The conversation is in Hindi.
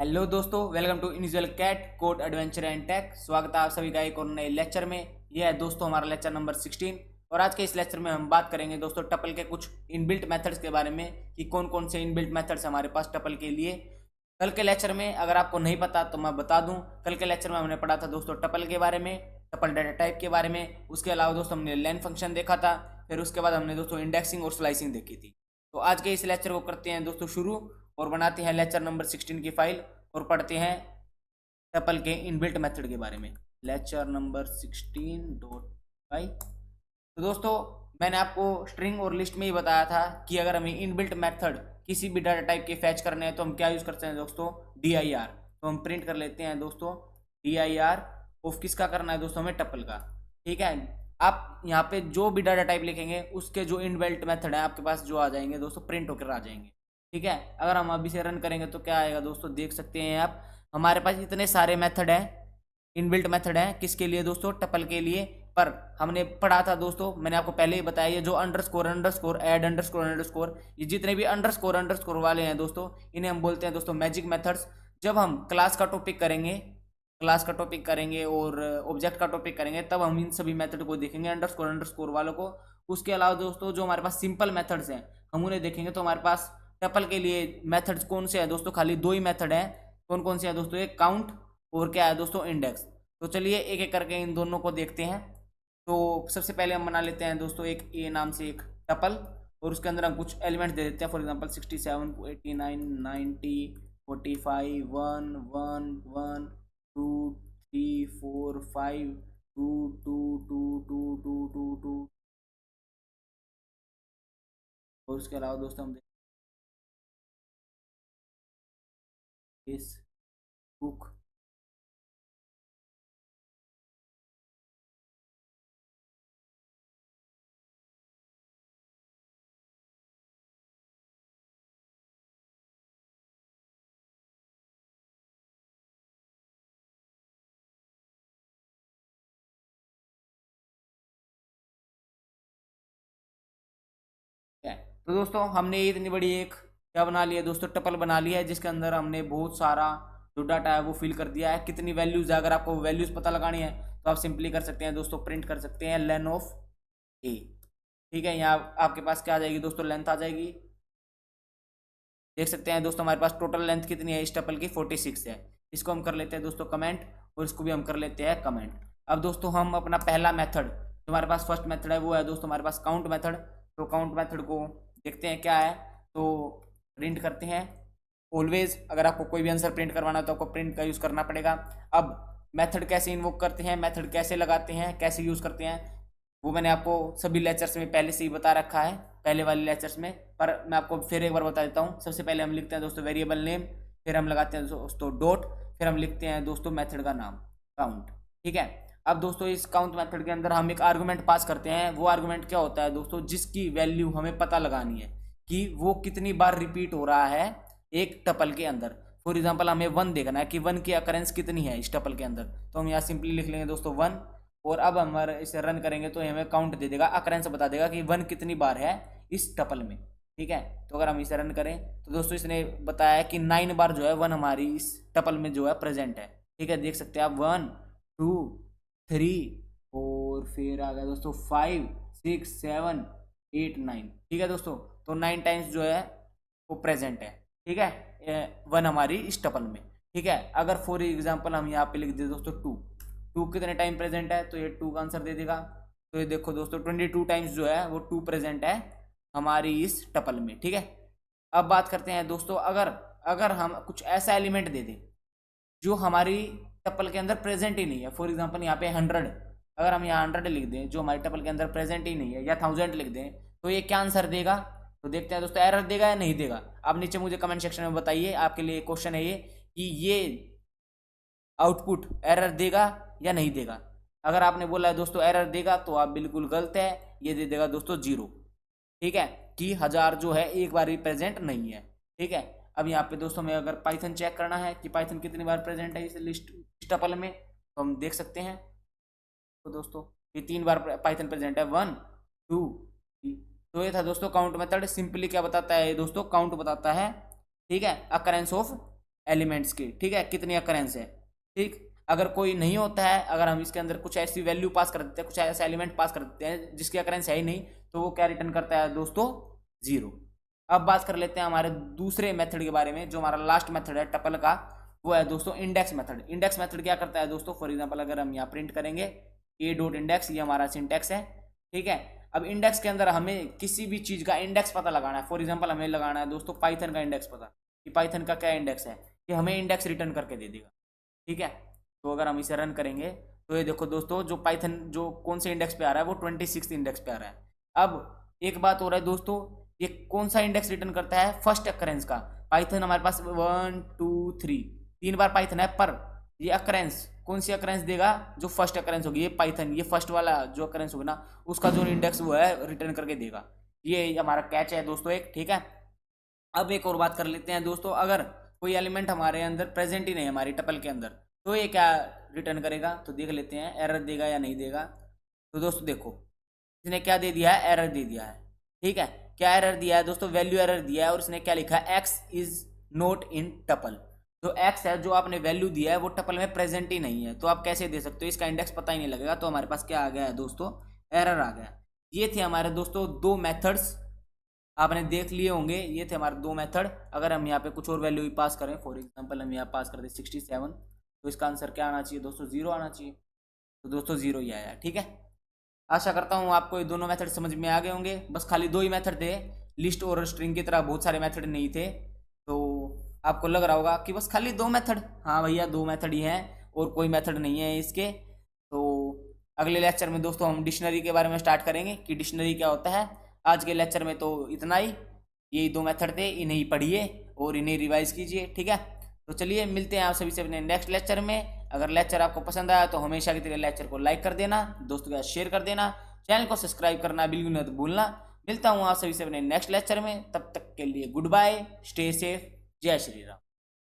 हेलो दोस्तों, welcome to initial cat code adventure and tech. स्वागत है आप सभी का एक और नए लेक्चर में। यह है दोस्तों हमारा लेक्चर नंबर 16 और आज के इस लेक्चर में हम बात करेंगे दोस्तों टपल के कुछ इनबिल्ट मेथड्स के बारे में कि कौन कौन से इनबिल्ट मेथड्स हमारे पास टपल के लिए। कल के लेक्चर में अगर आपको नहीं पता तो मैं बता दूं, कल के लेक्चर में हमने पढ़ा था दोस्तों टपल के बारे में, टपल डाटा टाइप के बारे में। उसके अलावा दोस्तों हमने लेन फंक्शन देखा था, फिर उसके बाद हमने दोस्तों इंडेक्सिंग और स्लाइसिंग देखी थी। तो आज के इस लेक्चर को करते हैं दोस्तों शुरू और बनाते हैं लेक्चर नंबर 16 की फाइल और पढ़ते हैं टपल के इनबिल्ट मेथड के बारे में। Lecture number 16.5। तो दोस्तों मैंने आपको स्ट्रिंग और लिस्ट में ही बताया था कि अगर हमें इनबिल्ट मेथड किसी भी डाटा टाइप के फैच करने हैं तो हम क्या यूज करते हैं दोस्तों, dir। तो हम प्रिंट कर लेते हैं दोस्तों dir ऑफ किसका करना है दोस्तों, हमें टपल का। ठीक है, आप यहाँ पे जो भी डाटा टाइप लिखेंगे उसके जो इनबिल्ट मेथड है आपके पास जो आ जाएंगे दोस्तों, प्रिंट होकर आ जाएंगे। ठीक है, अगर हम अभी से रन करेंगे तो क्या आएगा दोस्तों, देख सकते हैं आप हमारे पास इतने सारे मेथड हैं, इनबिल्ट मेथड हैं किसके लिए दोस्तों, टपल के लिए। पर हमने पढ़ा था दोस्तों, मैंने आपको पहले ही बताया, ये जो underscore underscore add underscore underscore, ये जितने भी अंडरस्कोर अंडरस्कोर वाले हैं दोस्तों, इन्हें हम बोलते हैं दोस्तों मैजिक मेथड्स। जब हम क्लास का टॉपिक करेंगे, क्लास का टॉपिक करेंगे और ऑब्जेक्ट का टॉपिक करेंगे, तब हम इन सभी मेथड को देखेंगे, अंडरस्कोर अंडरस्कोर वालों को। उसके अलावा दोस्तों जो हमारे पास सिंपल मेथड्स हैं हम उन्हें देखेंगे। तो हमारे पास टपल के लिए मेथड्स कौन से हैं दोस्तों, खाली दो ही मेथड हैं। कौन कौन से हैं दोस्तों, एक काउंट और क्या है दोस्तों, इंडेक्स। तो चलिए एक एक करके इन दोनों को देखते हैं। तो सबसे पहले हम बना लेते हैं दोस्तों एक ए नाम से एक टपल और उसके अंदर हम कुछ एलिमेंट्स दे देते हैं। For example 67, 89, 90, 45, 1, 1, 1, 2, 3, 4, 5, 2, 2, 2, 2, 2, 2, 2। और उसके अलावा दोस्तों हम इस बुक है। तो दोस्तों हमने इतनी बड़ी एक क्या बना लिया दोस्तों, टपल बना लिया है जिसके अंदर हमने बहुत सारा जो डाटा है वो फिल कर दिया है। कितनी वैल्यूज है, अगर आपको वैल्यूज पता लगानी है तो आप सिंपली कर सकते हैं दोस्तों, प्रिंट कर सकते हैं लेन ऑफ ए। ठीक है, यहाँ आपके पास क्या आ जाएगी दोस्तों, लेंथ आ जाएगी। देख सकते हैं दोस्तों हमारे पास टोटल लेंथ कितनी है इस टपल की, 46 है। इसको हम कर लेते हैं दोस्तों कमेंट और इसको भी हम कर लेते हैं कमेंट। अब दोस्तों हम अपना पहला मेथड जो हमारे पास फर्स्ट मेथड है वो है दोस्तों हमारे पास काउंट मेथड। तो काउंट मेथड को देखते हैं क्या है, तो प्रिंट करते हैं ऑलवेज। अगर आपको कोई भी आंसर प्रिंट करवाना है तो आपको प्रिंट का यूज़ करना पड़ेगा। अब मेथड कैसे इन्वोक करते हैं, मेथड कैसे लगाते हैं, कैसे यूज़ करते हैं, वो मैंने आपको सभी लेक्चर्स में पहले से ही बता रखा है, पहले वाले लेक्चर्स में। पर मैं आपको फिर एक बार बता देता हूँ। सबसे पहले हम लिखते हैं दोस्तों वेरिएबल नेम, फिर हम लगाते हैं दोस्तों डॉट, फिर हम लिखते हैं दोस्तों मेथड का नाम काउंट। ठीक है, अब दोस्तों इस काउंट मेथड के अंदर हम एक आर्गुमेंट पास करते हैं। वो आर्गुमेंट क्या होता है दोस्तों, जिसकी वैल्यू हमें पता लगानी है कि वो कितनी बार रिपीट हो रहा है एक टपल के अंदर। फॉर एग्जाम्पल हमें 1 देखना है कि 1 की अकरेंस कितनी है इस टपल के अंदर। तो हम यहाँ सिंपली लिख लेंगे दोस्तों 1 और अब हम इसे रन करेंगे तो हमें काउंट दे देगा, अकरेंस बता देगा कि 1 कितनी बार है इस टपल में। ठीक है, तो अगर हम इसे रन करें तो दोस्तों इसने बताया है कि 9 बार जो है 1 हमारी इस टपल में जो है प्रेजेंट है। ठीक है, देख सकते हैं आप 1, 2, 3 और फिर आ गया दोस्तों 5, 6, 7, 8, 9। ठीक है दोस्तों, तो 9 टाइम्स जो है वो प्रेजेंट है। ठीक है, 1 हमारी इस टपल में। ठीक है, अगर फॉर एग्जाम्पल हम यहाँ पे लिख दे दोस्तों 2 कितने टाइम प्रेजेंट है, तो ये 2 का आंसर दे देगा। तो ये देखो दोस्तों 22 टाइम्स जो है वो 2 प्रेजेंट है हमारी इस टपल में। ठीक है, अब बात करते हैं दोस्तों, अगर अगर हम कुछ ऐसा एलिमेंट दे दें जो हमारी टपल के अंदर प्रेजेंट ही नहीं है। फॉर एग्जाम्पल यहाँ पे 100, अगर हम यहाँ 100 लिख दें जो हमारी टपल के अंदर प्रेजेंट ही नहीं है, या 1000 लिख दें, तो ये क्या आंसर देगा। तो देखते हैं दोस्तों एरर देगा या नहीं देगा। आप नीचे मुझे कमेंट सेक्शन में बताइए, आपके लिए क्वेश्चन है ये कि ये आउटपुट एरर देगा या नहीं देगा। अगर आपने बोला है दोस्तों एरर देगा तो आप बिल्कुल गलत है, ये दे देगा दोस्तों 0। ठीक है, कि 1000 जो है एक बार भी प्रेजेंट नहीं है। ठीक है, अब यहाँ पे दोस्तों में अगर पाइथन चेक करना है कि पाइथन कितनी बार प्रेजेंट है इस लिस्ट टपल में, तो हम देख सकते हैं। तो दोस्तों ये 3 बार पाइथन प्रेजेंट है, 1, 2, 3। तो ये था दोस्तों काउंट मेथड। सिंपली क्या बताता है दोस्तों, काउंट बताता है। ठीक है, अकरेंस ऑफ एलिमेंट्स की, ठीक है, कितनी अकरेंस है, ठीक। अगर कोई नहीं होता है, अगर हम इसके अंदर कुछ ऐसी वैल्यू पास कर देते हैं, कुछ ऐसा एलिमेंट पास कर देते हैं जिसकी अकरेंस है ही नहीं, तो वो क्या रिटर्न करता है दोस्तों, 0। अब बात कर लेते हैं हमारे दूसरे मेथड के बारे में, जो हमारा लास्ट मेथड है टपल का, वो है दोस्तों इंडेक्स मेथड। इंडेक्स मेथड क्या करता है दोस्तों, फॉर एग्जांपल अगर हम यहाँ प्रिंट करेंगे ए डॉट इंडेक्स, ये हमारा सिंटेक्स है, ठीक है। अब इंडेक्स के अंदर हमें किसी भी चीज़ का इंडेक्स पता लगाना है। फॉर एग्जांपल हमें लगाना है दोस्तों पाइथन का इंडेक्स पता, कि पाइथन का क्या इंडेक्स है, कि हमें इंडेक्स रिटर्न करके दे देगा, ठीक है। तो अगर हम इसे रन करेंगे तो ये देखो दोस्तों, जो पाइथन जो कौन से इंडेक्स पे आ रहा है, वो 26 इंडेक्स पे आ रहा है। अब एक बात हो रहा है दोस्तों, ये कौन सा इंडेक्स रिटर्न करता है, फर्स्ट अकरेंस का। पाइथन हमारे पास 1 2 3 3 बार पाइथन है, पर ये अकरेंस कौन सी अकरेंस देगा, जो फर्स्ट अकरेंस होगी, ये पाइथन, ये फर्स्ट वाला जो अकरेंस होगा ना, उसका जो इंडेक्स वो है रिटर्न करके देगा। ये हमारा कैच है दोस्तों एक, ठीक है। अब एक और बात कर लेते हैं दोस्तों, अगर कोई एलिमेंट हमारे अंदर प्रेजेंट ही नहीं है हमारी टपल के अंदर, तो ये क्या रिटर्न करेगा, तो देख लेते हैं एरर देगा या नहीं देगा। तो दोस्तों देखो, इसने क्या दे दिया है, एरर दे दिया है, ठीक है। क्या एरर दिया है दोस्तों, वैल्यू एरर दिया है, और इसने क्या लिखा है, x is not in tuple. जो एक्स है, जो आपने वैल्यू दिया है, वो टपल में प्रेजेंट ही नहीं है, तो आप कैसे दे सकते हो, इसका इंडेक्स पता ही नहीं लगेगा। तो हमारे पास क्या आ गया है दोस्तों, एरर आ गया। ये थे हमारे दोस्तों दो मेथड्स, आपने देख लिए होंगे, ये थे हमारे दो मेथड। अगर हम यहाँ पे कुछ और वैल्यू भी पास करें, फॉर एग्जांपल हम यहाँ पास कर दें 67, तो इसका आंसर क्या आना चाहिए दोस्तों, 0 आना चाहिए। तो दोस्तों 0 ही आया, ठीक है। आशा करता हूँ आपको ये दोनों मेथड समझ में आ गए होंगे। बस खाली दो ही मेथड थे, लिस्ट और स्ट्रिंग की तरह बहुत सारे मेथड नहीं थे। तो आपको लग रहा होगा कि बस खाली दो मेथड, हाँ भैया दो मेथड ही हैं और कोई मेथड नहीं है इसके। तो अगले लेक्चर में दोस्तों हम डिक्शनरी के बारे में स्टार्ट करेंगे कि डिक्शनरी क्या होता है। आज के लेक्चर में तो इतना ही, यही दो मेथड थे, इन्हें ही पढ़िए और इन्हें रिवाइज कीजिए, ठीक है। तो चलिए मिलते हैं आप सभी से अपने नेक्स्ट लेक्चर में। अगर लेक्चर आपको पसंद आया तो हमेशा की तरह लेक्चर को लाइक कर देना, दोस्तों के साथ शेयर कर देना, चैनल को सब्सक्राइब करना बिल्कुल नहीं भूलना। मिलता हूँ आप सभी से अपने नेक्स्ट लेक्चर में, तब तक के लिए गुड बाय, स्टे सेफ, जय श्री राम।